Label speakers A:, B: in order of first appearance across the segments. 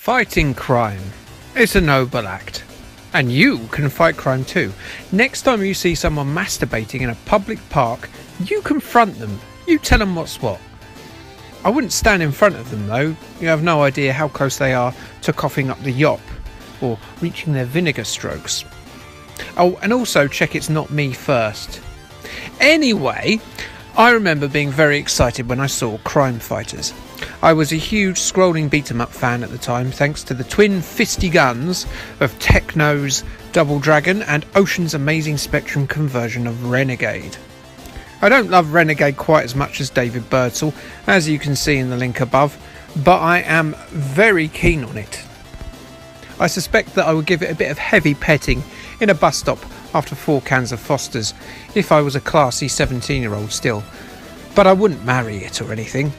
A: Fighting crime. It's a noble act. And you can fight crime too. Next time you see someone masturbating in a public park, you confront them. You tell them what's what. I wouldn't stand in front of them though. You have no idea how close they are to coughing up the yop or reaching their vinegar strokes. Oh, and also check it's not me first. Anyway, I remember being very excited when I saw Crime Fighters. I was a huge scrolling beat-em-up fan at the time, thanks to the twin fisty guns of Techno's Double Dragon and Ocean's amazing Spectrum conversion of Renegade. I don't love Renegade quite as much as David Birdsall, as you can see in the link above, but I am very keen on it. I suspect that I would give it a bit of heavy petting in a bus stop after 4 cans of Foster's, if I was a classy 17-year-old still, but I wouldn't marry it or anything.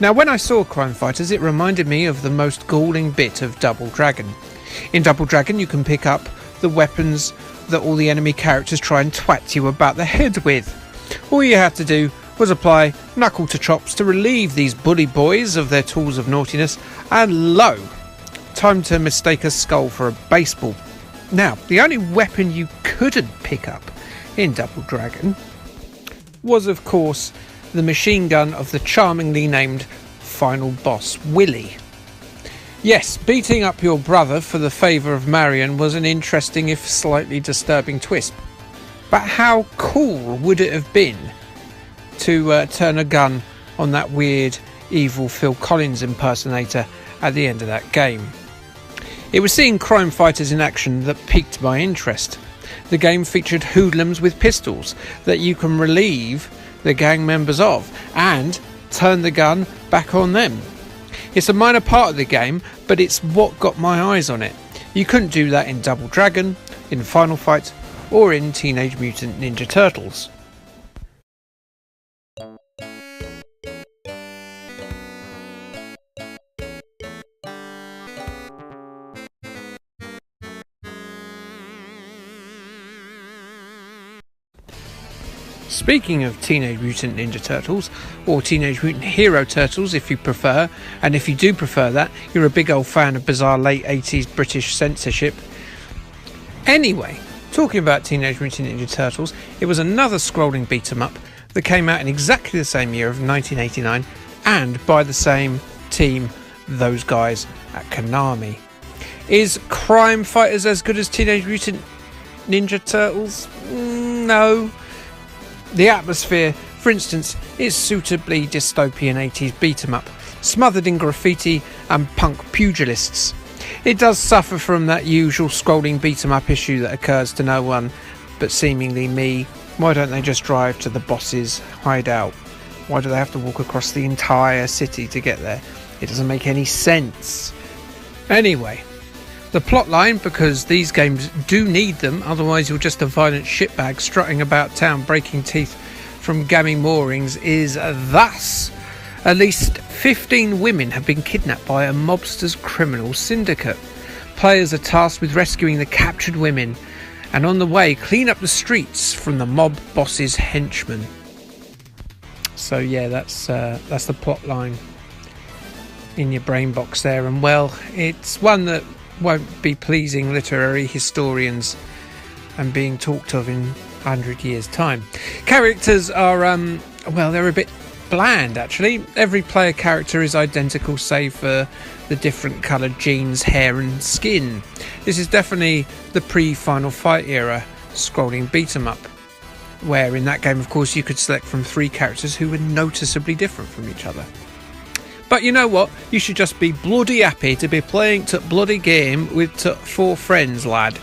A: Now, when I saw Crime Fighters, it reminded me of the most galling bit of Double Dragon. In Double Dragon, you can pick up the weapons that all the enemy characters try and twat you about the head with. All you had to do was apply knuckle to chops to relieve these bully boys of their tools of naughtiness, and lo! Time to mistake a skull for a baseball. Now, the only weapon you couldn't pick up in Double Dragon was, of course, the machine gun of the charmingly named final boss, Willy. Yes, beating up your brother for the favour of Marion was an interesting if slightly disturbing twist. But how cool would it have been to turn a gun on that weird, evil Phil Collins impersonator at the end of that game? It was seeing Crime Fighters in action that piqued my interest. The game featured hoodlums with pistols that you can relieve the gang members of and turn the gun back on them. It's a minor part of the game, but it's what got my eyes on it. You couldn't do that in Double Dragon, in Final Fight, or in Teenage Mutant Ninja Turtles. Speaking of Teenage Mutant Ninja Turtles, or Teenage Mutant Hero Turtles if you prefer, and if you do prefer that, you're a big old fan of bizarre late 80s British censorship. Anyway, talking about Teenage Mutant Ninja Turtles, it was another scrolling beat-em-up that came out in exactly the same year of 1989, and by the same team, those guys at Konami. Is Crime Fighters as good as Teenage Mutant Ninja Turtles? No. The atmosphere, for instance, is suitably dystopian 80s beat-em-up, smothered in graffiti and punk pugilists. It does suffer from that usual scrolling beat-em-up issue that occurs to no one but seemingly me. Why don't they just drive to the boss's hideout? Why do they have to walk across the entire city to get there? It doesn't make any sense. Anyway, the plotline, because these games do need them, otherwise you're just a violent shitbag strutting about town breaking teeth from gammy moorings, is thus: at least 15 women have been kidnapped by a mobster's criminal syndicate. Players are tasked with rescuing the captured women, and on the way clean up the streets from the mob boss's henchmen. So yeah, that's the plotline in your brain box there, and well, it's one that won't be pleasing literary historians and being talked of in 100 years' time. Characters are, well, they're a bit bland actually. Every player character is identical save for the different coloured jeans, hair and skin. This is definitely the pre-Final Fight era scrolling beat-em-up, where in that game of course you could select from 3 characters who were noticeably different from each other. But you know what? You should just be bloody happy to be playing to bloody game with 4 friends, lad.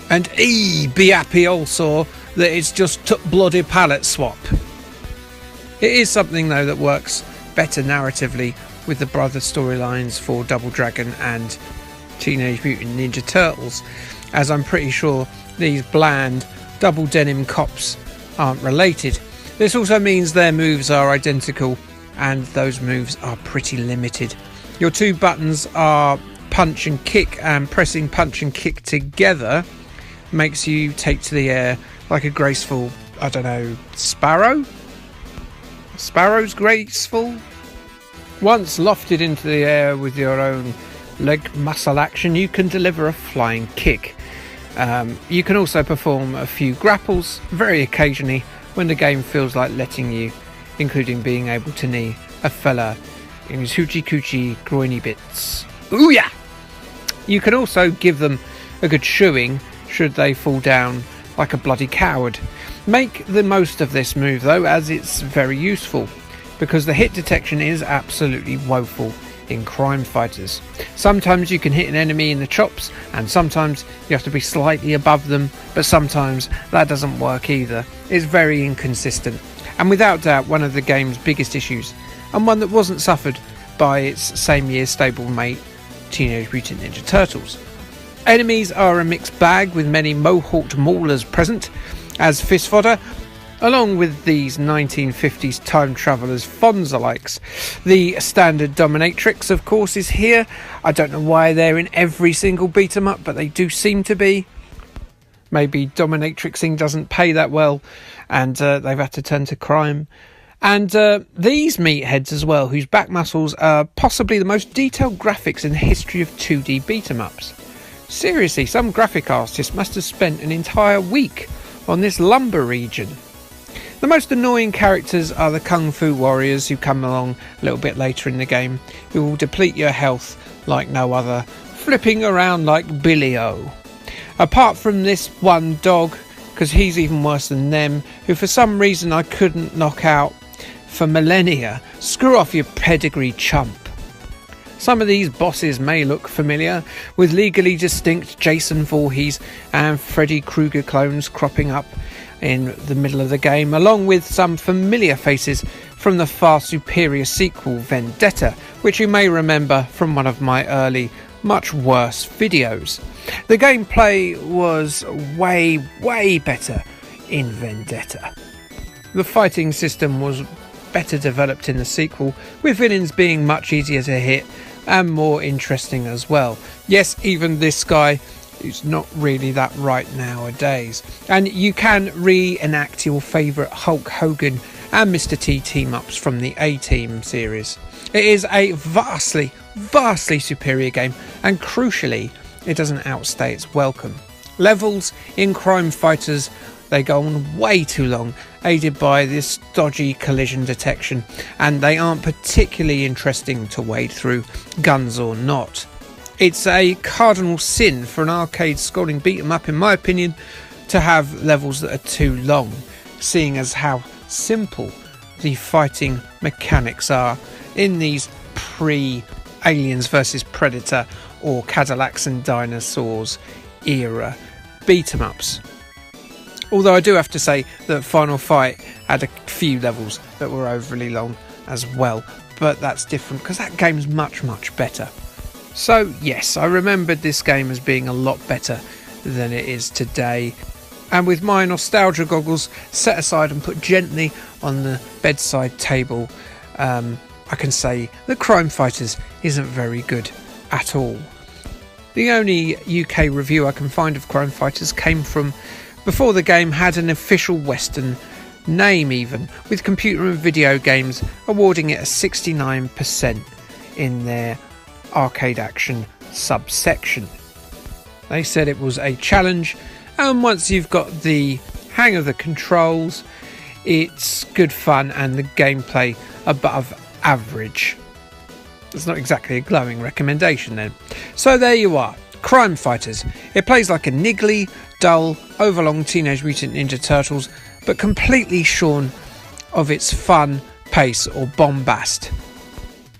A: And be happy also that it's just bloody palette swap. It is something though that works better narratively with the brother storylines for Double Dragon and Teenage Mutant Ninja Turtles, as I'm pretty sure these bland double denim cops aren't related. This also means their moves are identical, and those moves are pretty limited. Your 2 buttons are punch and kick, and pressing punch and kick together makes you take to the air like a graceful, I don't know, sparrow? Sparrow's graceful? Once lofted into the air with your own leg muscle action, you can deliver a flying kick. You can also perform a few grapples very occasionally when the game feels like letting you, including being able to knee a fella in his hoochie coochie groiny bits. Ooh yeah! You can also give them a good shoeing should they fall down like a bloody coward. Make the most of this move though, as it's very useful, because the hit detection is absolutely woeful in crime fighters. Sometimes you can hit an enemy in the chops, and sometimes you have to be slightly above them, but sometimes that doesn't work either. It's very inconsistent, and without doubt one of the game's biggest issues, and one that wasn't suffered by its same year stable mate Teenage Mutant Ninja Turtles. Enemies are a mixed bag, with many mohawked maulers present as fist fodder, along with these 1950s time travellers Fonza-likes. The standard dominatrix, of course, is here. I don't know why they're in every single beat 'em up, but they do seem to be. Maybe dominatrixing doesn't pay that well, and they've had to turn to crime. And these meatheads as well, whose back muscles are possibly the most detailed graphics in the history of 2D beat 'em ups. Seriously, some graphic artist must have spent an entire week on this lumber region. The most annoying characters are the Kung Fu warriors who come along a little bit later in the game, who will deplete your health like no other, flipping around like Billy-O. Apart from this one dog, because he's even worse than them, who for some reason I couldn't knock out for millennia. Screw off, you pedigree chump. Some of these bosses may look familiar, with legally distinct Jason Voorhees and Freddy Krueger clones cropping up in the middle of the game, along with some familiar faces from the far superior sequel Vendetta, which you may remember from one of my early, much worse videos. The gameplay was way better in Vendetta. The fighting system was better developed in the sequel, with villains being much easier to hit and more interesting as well. Yes, even this guy who's not really that right nowadays. And you can reenact your favourite Hulk Hogan and Mr. T team-ups from the A-Team series. It is a vastly superior game, and crucially, it doesn't outstay its welcome. Levels in Crime Fighters, they go on way too long, aided by this dodgy collision detection, and they aren't particularly interesting to wade through, guns or not. It's a cardinal sin for an arcade scrolling beat 'em up, in my opinion, to have levels that are too long, seeing as how simple the fighting mechanics are in these pre-Aliens vs Predator or Cadillacs and Dinosaurs era beat 'em ups. Although I do have to say that Final Fight had a few levels that were overly long as well, but that's different because that game's much better. So yes, I remembered this game as being a lot better than it is today, and with my nostalgia goggles set aside and put gently on the bedside table, I can say that Crime Fighters isn't very good at all. The only UK review I can find of Crime Fighters came from before the game had an official Western name even, with Computer and Video Games awarding it a 69% in their arcade action subsection. They said it was a challenge, and once you've got the hang of the controls, it's good fun and the gameplay above average. It's not exactly a glowing recommendation then. So there you are, Crime Fighters. It plays like a niggly, dull, overlong Teenage Mutant Ninja Turtles, but completely shorn of its fun, pace or bombast.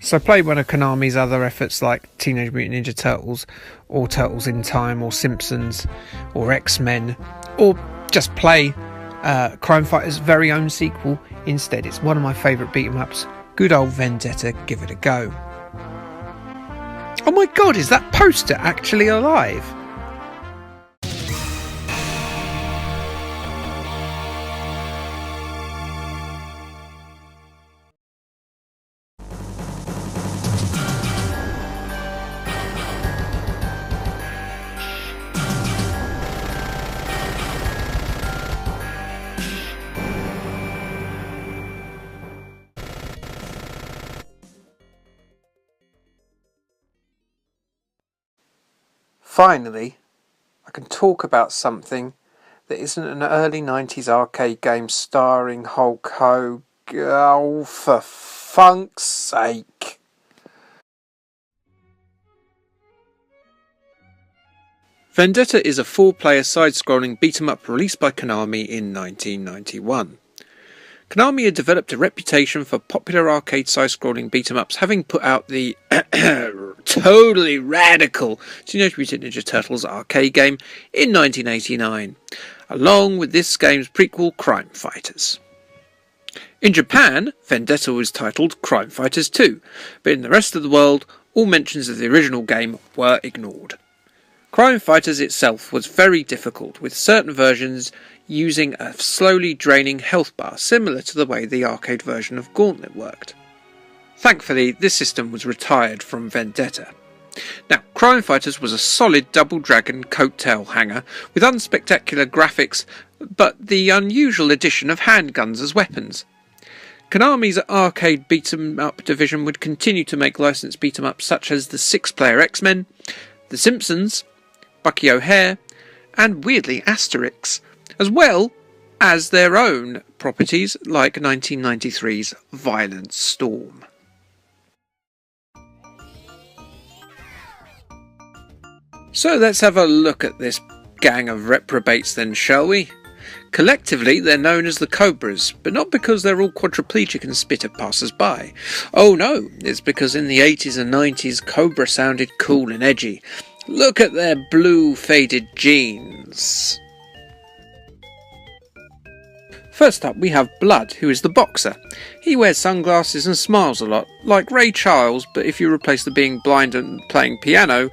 A: So play one of Konami's other efforts like Teenage Mutant Ninja Turtles, or Turtles in Time, or Simpsons, or X-Men, or just play Crime Fighters' very own sequel instead. It's one of my favourite beat 'em ups. Good old Vendetta, give it a go. Oh my god, is that poster actually alive? finally, I can talk about something that isn't an early 90s arcade game starring Hulk Hogan. Oh, for funk's sake. Vendetta is a 4-player side-scrolling beat-em-up released by Konami in 1991. Konami had developed a reputation for popular arcade side-scrolling beat-em-ups, having put out the totally radical Teenage Mutant Ninja Turtles arcade game in 1989, along with this game's prequel Crime Fighters. In Japan, Vendetta was titled Crime Fighters 2, but in the rest of the world, all mentions of the original game were ignored. Crime Fighters itself was very difficult, with certain versions using a slowly draining health bar, similar to the way the arcade version of Gauntlet worked. Thankfully, this system was retired from Vendetta. Now, Crime Fighters was a solid Double Dragon coattail hanger with unspectacular graphics, but the unusual addition of handguns as weapons. Konami's arcade beat-em-up division would continue to make licensed beat-em-ups such as the 6-player X-Men, The Simpsons, Bucky O'Hare, and weirdly Asterix, as well as their own properties like 1993's Violent Storm. So let's have a look at this gang of reprobates then, shall we? Collectively, they're known as the Cobras, but not because they're all quadriplegic and spit at passers-by. Oh no, it's because in the 80s and 90s, Cobra sounded cool and edgy. Look at their blue faded jeans. First up we have Blood, who is the boxer. He wears sunglasses and smiles a lot, like Ray Charles, but if you replace the being blind and playing piano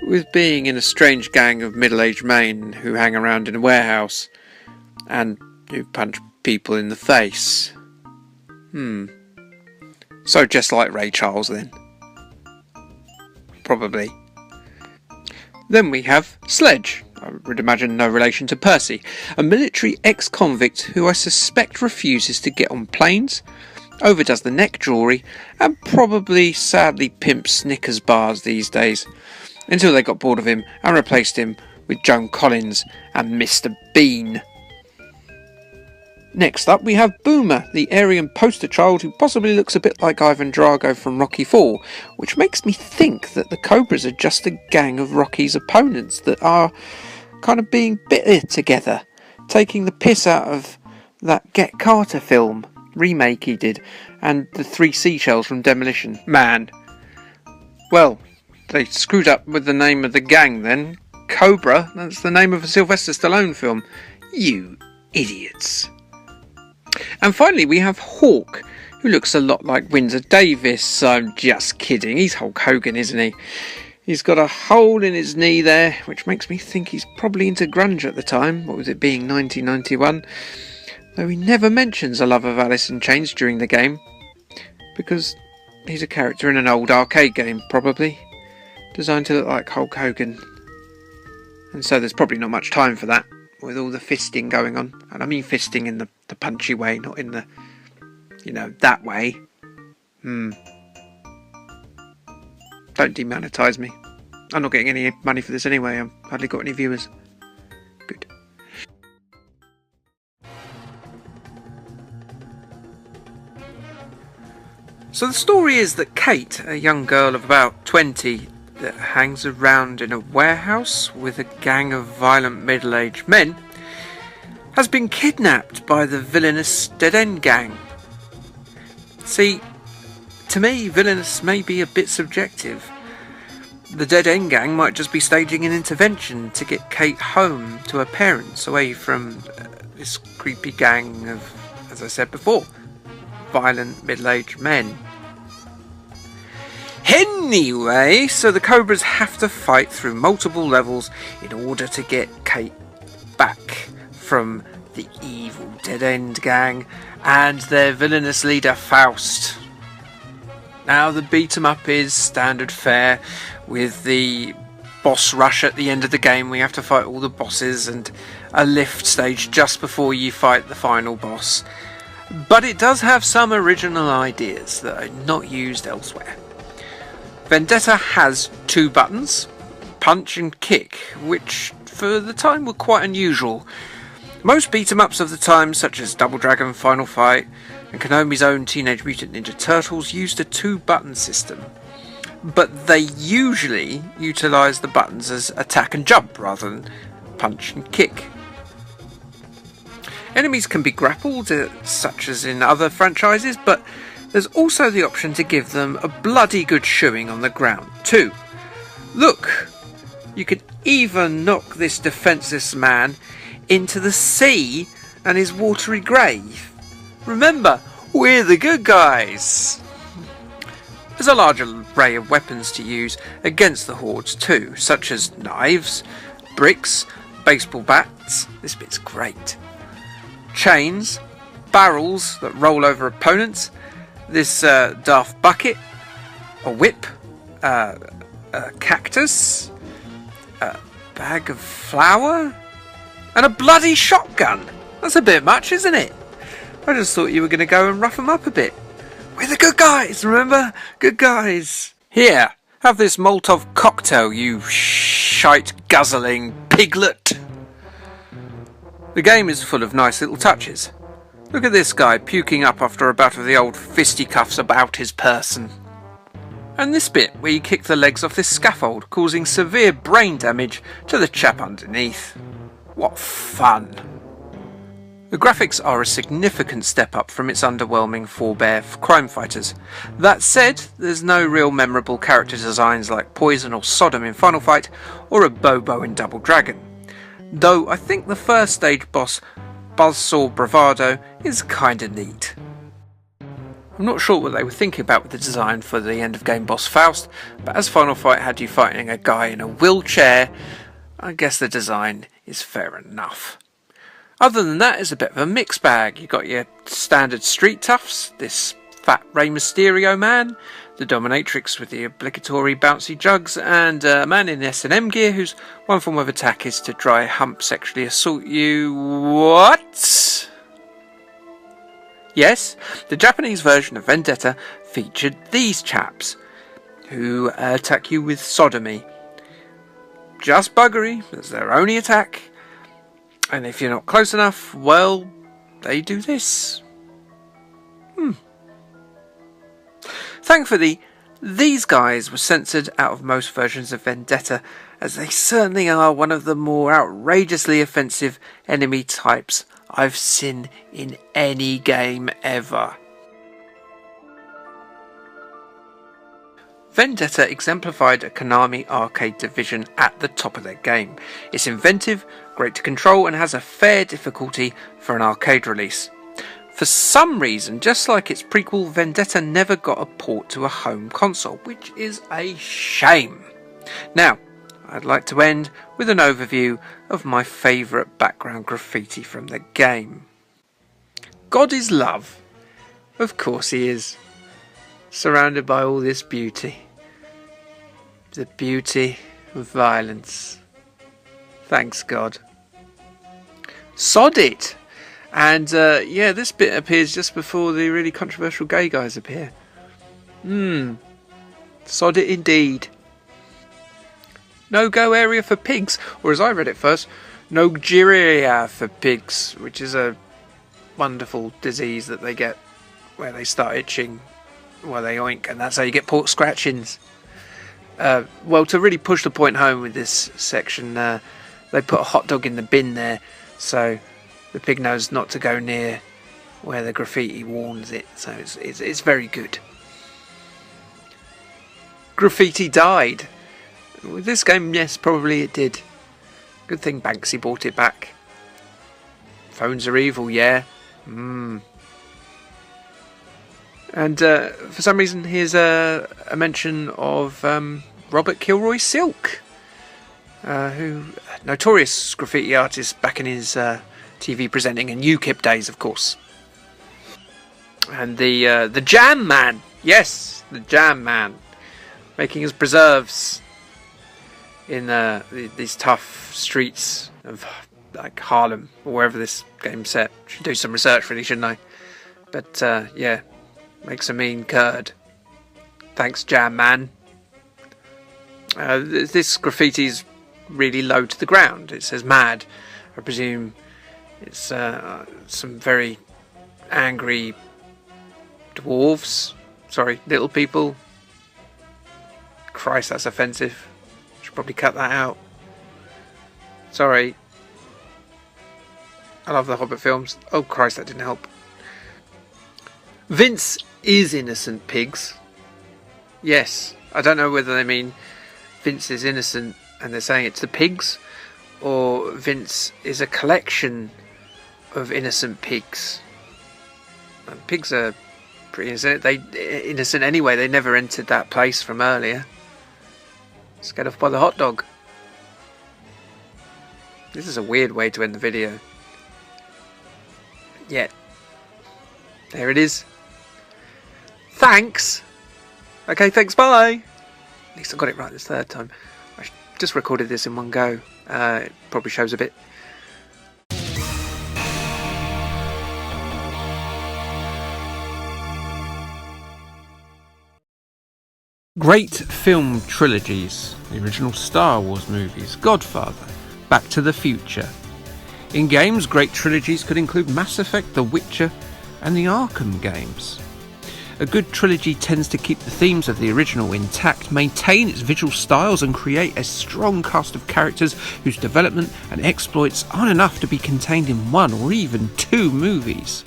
A: with being in a strange gang of middle-aged men who hang around in a warehouse and who punch people in the face. So just like Ray Charles then. Probably. Then we have Sledge, I would imagine no relation to Percy, a military ex-convict who I suspect refuses to get on planes, overdoes the neck jewellery, and probably sadly pimps Snickers bars these days, until they got bored of him and replaced him with Joan Collins and Mr. Bean. Next up we have Boomer, the Aryan poster child who possibly looks a bit like Ivan Drago from Rocky IV, which makes me think that the Cobras are just a gang of Rocky's opponents that are kind of being bitter together, taking the piss out of that Get Carter film remake he did, and the 3 seashells from Demolition Man. Well, they screwed up with the name of the gang then. Cobra, that's the name of a Sylvester Stallone film. You idiots. And finally we have Hawk, who looks a lot like Windsor Davis. I'm just kidding, he's Hulk Hogan, isn't he? He's got a hole in his knee there, which makes me think he's probably into grunge at the time, what with it being 1991, though he never mentions a love of Alice in Chains during the game, because he's a character in an old arcade game, probably, designed to look like Hulk Hogan, and so there's probably not much time for that, with all the fisting going on. And I mean fisting in the punchy way, not in the, that way. Don't demonetise me. I'm not getting any money for this anyway. I've hardly got any viewers. Good. So the story is that Kate, a young girl of about 20, that hangs around in a warehouse with a gang of violent middle-aged men, has been kidnapped by the villainous Dead End Gang. See, to me, villainous may be a bit subjective. The Dead End Gang might just be staging an intervention to get Kate home to her parents, away from this creepy gang of, as I said before, violent middle-aged men. Anyway, so the Cobras have to fight through multiple levels in order to get Kate back from the evil Dead End Gang and their villainous leader Faust. Now the beat 'em up is standard fare, with the boss rush at the end of the game. We have to fight all the bosses and a lift stage just before you fight the final boss. But it does have some original ideas that are not used elsewhere. Vendetta has 2 buttons, punch and kick, which for the time were quite unusual. Most beat-em-ups of the time, such as Double Dragon, Final Fight, and Konami's own Teenage Mutant Ninja Turtles, used a 2-button system. But they usually utilised the buttons as attack and jump rather than punch and kick. Enemies can be grappled, such as in other franchises, but there's also the option to give them a bloody good shoeing on the ground too. Look, you could even knock this defenceless man into the sea and his watery grave. Remember, we're the good guys. There's a large array of weapons to use against the hordes too, such as knives, bricks, baseball bats, this bit's great, chains, barrels that roll over opponents, this daft bucket, a whip, a cactus, a bag of flour, and a bloody shotgun. That's a bit much, isn't it? I just thought you were going to go and rough them up a bit. We're the good guys, remember? Good guys. Here, have this Molotov cocktail, you shite guzzling piglet. The game is full of nice little touches. Look at this guy puking up after a bout of the old fisticuffs about his person. And this bit where you kick the legs off this scaffold, causing severe brain damage to the chap underneath. What fun! The graphics are a significant step up from its underwhelming forebear for Crime Fighters. That said, there's no real memorable character designs like Poison or Sodom in Final Fight, or a Bobo in Double Dragon. Though I think the first stage boss, Buzzsaw Bravado, is kinda neat. I'm not sure what they were thinking about with the design for the end of game boss Faust, but as Final Fight had you fighting a guy in a wheelchair, I guess the design is fair enough. Other than that, it's a bit of a mixed bag. You got your standard street toughs, this fat Rey Mysterio man, the dominatrix with the obligatory bouncy jugs, and a man in S&M gear whose one form of attack is to dry hump sexually assault you. What? Yes, the Japanese version of Vendetta featured these chaps, who attack you with sodomy. Just buggery, that's their only attack, and if you're not close enough, well, they do this. Thankfully, these guys were censored out of most versions of Vendetta, as they certainly are one of the more outrageously offensive enemy types I've seen in any game ever. Vendetta exemplified a Konami arcade division at the top of their game. It's inventive, great to control, and has a fair difficulty for an arcade release. For some reason, just like its prequel, Vendetta never got a port to a home console, which is a shame. Now, I'd like to end with an overview of my favourite background graffiti from the game. God is love. Of course he is. Surrounded by all this beauty. The beauty of violence. Thanks God. Sod it! And yeah, this bit appears just before the really controversial gay guys appear. Sod it indeed. No-go area for pigs, or as I read it first, no-geria for pigs, which is a wonderful disease that they get where they start itching while they oink, and that's how you get pork scratchings. Well, to really push the point home with this section, they put a hot dog in the bin there, so the pig knows not to go near where the graffiti warns it, so it's very good. Graffiti died. With this game, yes, probably it did. Good thing Banksy bought it back. Phones are evil, yeah. And for some reason, here's a mention of Robert Kilroy Silk, who notorious graffiti artist back in his TV presenting and UKIP days, of course. And the Jam Man, yes, the Jam Man, making his preserves in these tough streets of like Harlem or wherever this game's set. Should do some research, really, shouldn't I? But yeah, makes a mean curd. Thanks, Jam Man. This graffiti's really low to the ground. It says mad. I presume it's some very angry dwarves. Sorry, little people. Christ, that's offensive. Should probably cut that out. Sorry. I love the Hobbit films. Oh Christ, that didn't help. Vince is innocent pigs. Yes, I don't know whether they mean Vince is innocent and they're saying it's the pigs, or Vince is a collection of innocent pigs. And pigs are pretty innocent. Innocent anyway. They never entered that place from earlier. Scared off by the hot dog. This is a weird way to end the video. Yeah. There it is. Thanks. Okay, thanks, bye. At least I got it right this third time. I just recorded this in one go. It probably shows a bit. Great film trilogies. The original Star Wars movies, Godfather, Back to the Future. In games, great trilogies could include Mass Effect, The Witcher, and the Arkham games. A good trilogy tends to keep the themes of the original intact, maintain its visual styles, and create a strong cast of characters whose development and exploits aren't enough to be contained in one or even two movies.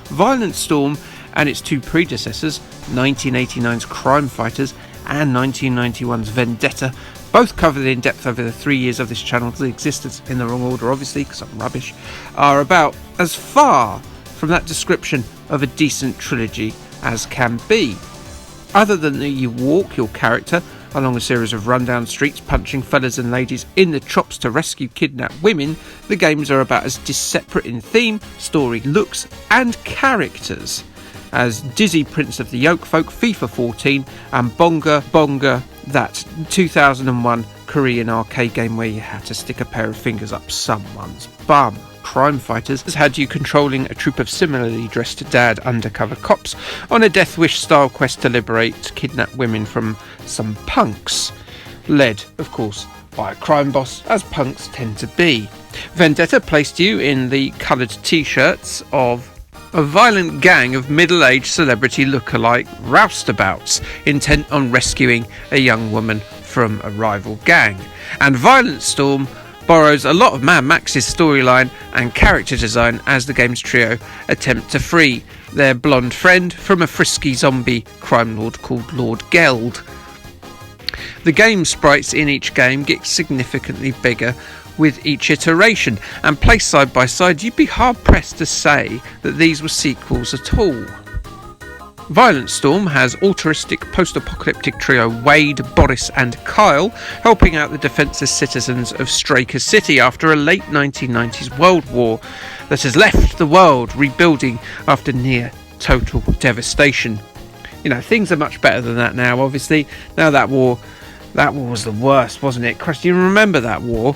A: Violent Storm and its two predecessors, 1989's Crime Fighters and 1991's Vendetta, both covered in depth over the 3 years of this channel's existence, in the wrong order obviously because I'm rubbish, are about as far from that description of a decent trilogy as can be. Other than that you walk your character along a series of rundown streets punching fellas and ladies in the chops to rescue kidnapped women, the games are about as disseparate in theme, story, looks and characters as Dizzy Prince of the Yokefolk, FIFA 14 and Bonga Bonga, that 2001 Korean arcade game where you had to stick a pair of fingers up someone's bum. Crime Fighters has had you controlling a troop of similarly dressed dad undercover cops on a Death Wish style quest to liberate kidnapped women from some punks, led of course by a crime boss, as punks tend to be. Vendetta placed you in the coloured t-shirts of a violent gang of middle-aged celebrity lookalike roustabouts intent on rescuing a young woman from a rival gang. And Violent Storm borrows a lot of Mad Max's storyline and character design as the game's trio attempt to free their blonde friend from a frisky zombie crime lord called Lord Geld. The game sprites in each game get significantly bigger with each iteration, and placed side by side you'd be hard pressed to say that these were sequels at all. Violent Storm has altruistic post-apocalyptic trio Wade, Boris and Kyle helping out the defenceless citizens of Straker City after a late 1990s world war that has left the world rebuilding after near total devastation. You know, things are much better than that now, obviously. Now that war was the worst, wasn't it? Christ, you remember that war?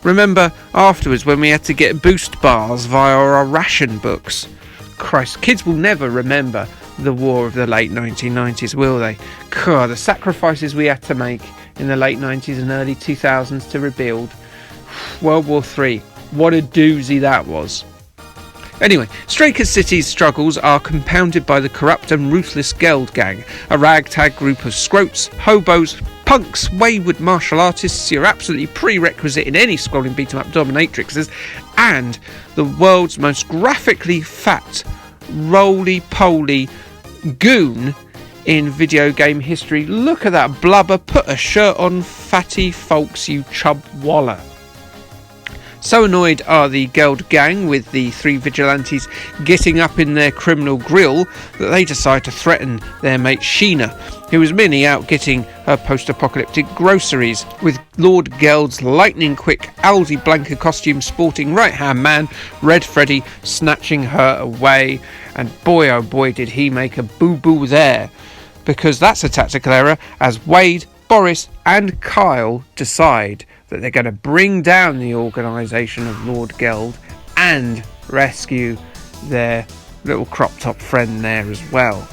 A: Remember afterwards when we had to get boost bars via our ration books? Christ, kids will never remember the war of the late 1990s, will they? God, the sacrifices we had to make in the late 90s and early 2000s to rebuild. World War III, what a doozy that was. Anyway, Straker City's struggles are compounded by the corrupt and ruthless Geld Gang, a ragtag group of scroats, hobos, punks, wayward martial artists, your absolutely prerequisite in any scrolling beat-em-up dominatrixes, and the world's most graphically fat, roly-poly goon in video game history. Look at that blubber, put a shirt on, fatty folks, you chub waller. So annoyed are the Geld Gang with the three vigilantes getting up in their criminal grill that they decide to threaten their mate Sheena, who is merely out getting her post-apocalyptic groceries, with Lord Geld's lightning-quick Aldi Blanca costume sporting right-hand man, Red Freddy, snatching her away. And boy oh boy did he make a boo-boo there, because that's a tactical error as Wade, Boris and Kyle decide that they're going to bring down the organisation of Lord Geld and rescue their little crop top friend there as well.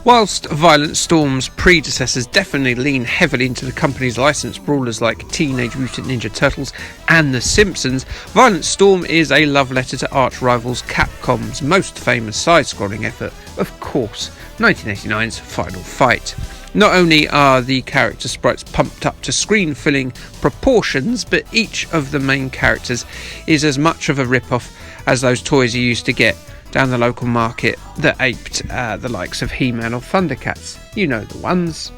A: Whilst Violent Storm's predecessors definitely lean heavily into the company's licensed brawlers like Teenage Mutant Ninja Turtles and The Simpsons, Violent Storm is a love letter to arch rivals Capcom's most famous side-scrolling effort, of course, 1989's Final Fight. Not only are the character sprites pumped up to screen-filling proportions, but each of the main characters is as much of a rip-off as those toys you used to get down the local market that aped the likes of He-Man or Thundercats. You know the ones.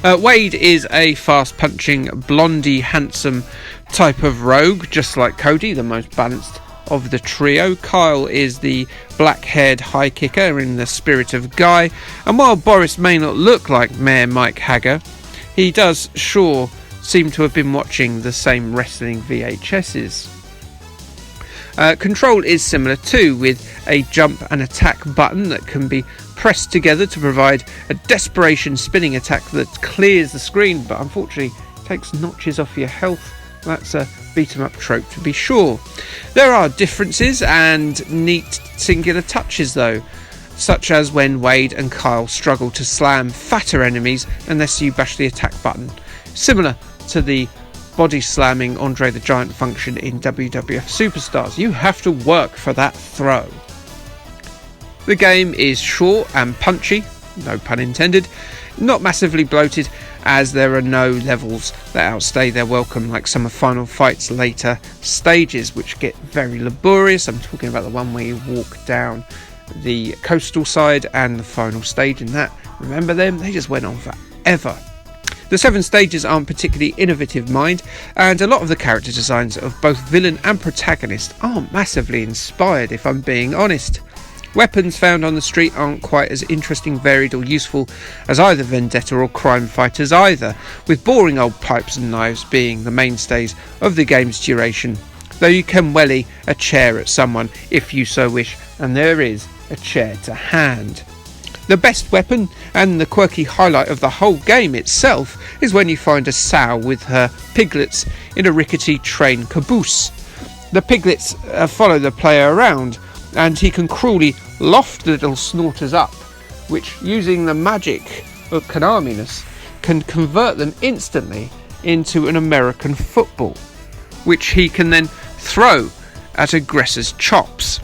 A: Wade is a fast-punching, blondie, handsome type of rogue, just like Cody, the most balanced of the trio. Kyle is the black-haired high kicker in the spirit of Guy, and while Boris may not look like Mayor Mike Hagger, he does sure seem to have been watching the same wrestling VHSs. Control is similar too, with a jump and attack button that can be pressed together to provide a desperation spinning attack that clears the screen, but unfortunately takes notches off your health. That's a beat-em-up trope to be sure. There are differences and neat singular touches though, such as when Wade and Kyle struggle to slam fatter enemies unless you bash the attack button, similar to the body slamming Andre the Giant function in WWF Superstars. You have to work for that throw. The game is short and punchy, no pun intended, not massively bloated, as there are no levels that outstay their welcome like some of Final Fight's later stages, which get very laborious. I'm talking about the one where you walk down the coastal side and the final stage in that. Remember them? They just went on forever. The 7 stages aren't particularly innovative, mind, and a lot of the character designs of both villain and protagonist aren't massively inspired, if I'm being honest. Weapons found on the street aren't quite as interesting, varied or useful as either Vendetta or Crime Fighters either, with boring old pipes and knives being the mainstays of the game's duration, though you can welly a chair at someone if you so wish, and there is a chair to hand. The best weapon, and the quirky highlight of the whole game itself, is when you find a sow with her piglets in a rickety train caboose. The piglets follow the player around, and he can cruelly loft the little snorters up, which, using the magic of Konami-ness, can convert them instantly into an American football, which he can then throw at aggressors' chops.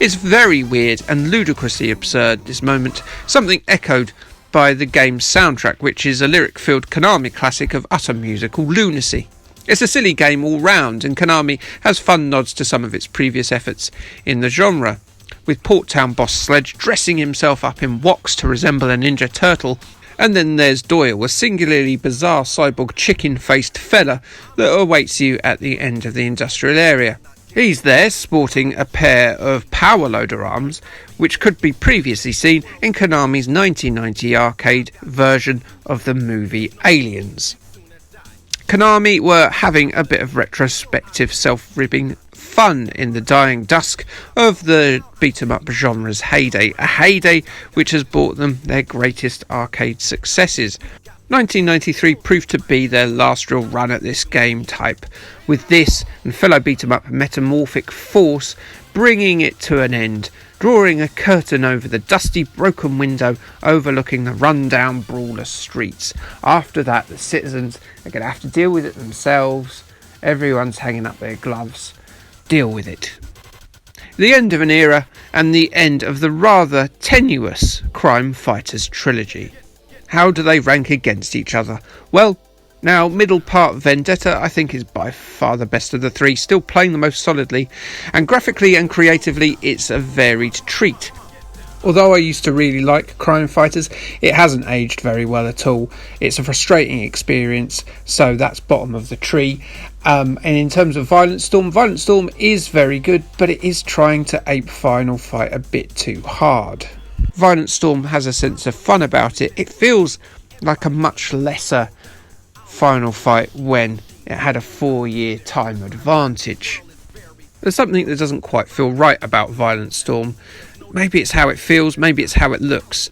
A: It's very weird and ludicrously absurd, this moment, something echoed by the game's soundtrack, which is a lyric-filled Konami classic of utter musical lunacy. It's a silly game all round, and Konami has fun nods to some of its previous efforts in the genre, with Porttown boss Sledge dressing himself up in wax to resemble a Ninja Turtle, and then there's Doyle, a singularly bizarre cyborg chicken-faced fella that awaits you at the end of the industrial area. He's there sporting a pair of power loader arms, which could be previously seen in Konami's 1990 arcade version of the movie Aliens. Konami were having a bit of retrospective self-ribbing fun in the dying dusk of the beat-em-up genre's heyday, a heyday which has brought them their greatest arcade successes. 1993 proved to be their last real run at this game type, with this and fellow beat-em-up Metamorphic Force bringing it to an end, drawing a curtain over the dusty, broken window overlooking the run-down brawler streets. After that, the citizens are going to have to deal with it themselves. Everyone's hanging up their gloves. Deal with it. The end of an era, and the end of the rather tenuous Crime Fighters trilogy. How do they rank against each other? Well, now, middle part Vendetta I think is by far the best of the three, still playing the most solidly, and graphically and creatively it's a varied treat. Although I used to really like Crime Fighters, it hasn't aged very well at all. It's a frustrating experience, so that's bottom of the tree. And in terms of Violent Storm is very good, but it is trying to ape Final Fight a bit too hard. Violent Storm has a sense of fun about it. It feels like a much lesser Final Fight when it had a 4-year time advantage. There's something that doesn't quite feel right about Violent Storm. Maybe it's how it feels, maybe it's how it looks.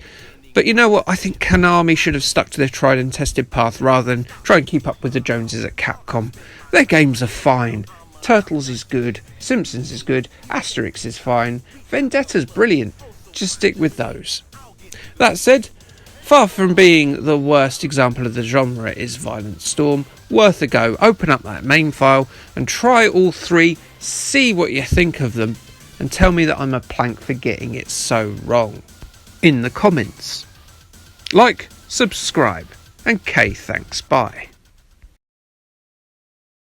A: But you know what, I think Konami should have stuck to their tried and tested path rather than try and keep up with the Joneses at Capcom. Their games are fine. Turtles is good, Simpsons is good, Asterix is fine, Vendetta's brilliant. just stick with those. That said, far from being the worst example of the genre is Violent Storm. Worth a go. Open up that main file and try all three, see what you think of them, and tell me that I'm a plank for getting it so wrong in the comments. Like, subscribe, and K thanks, bye.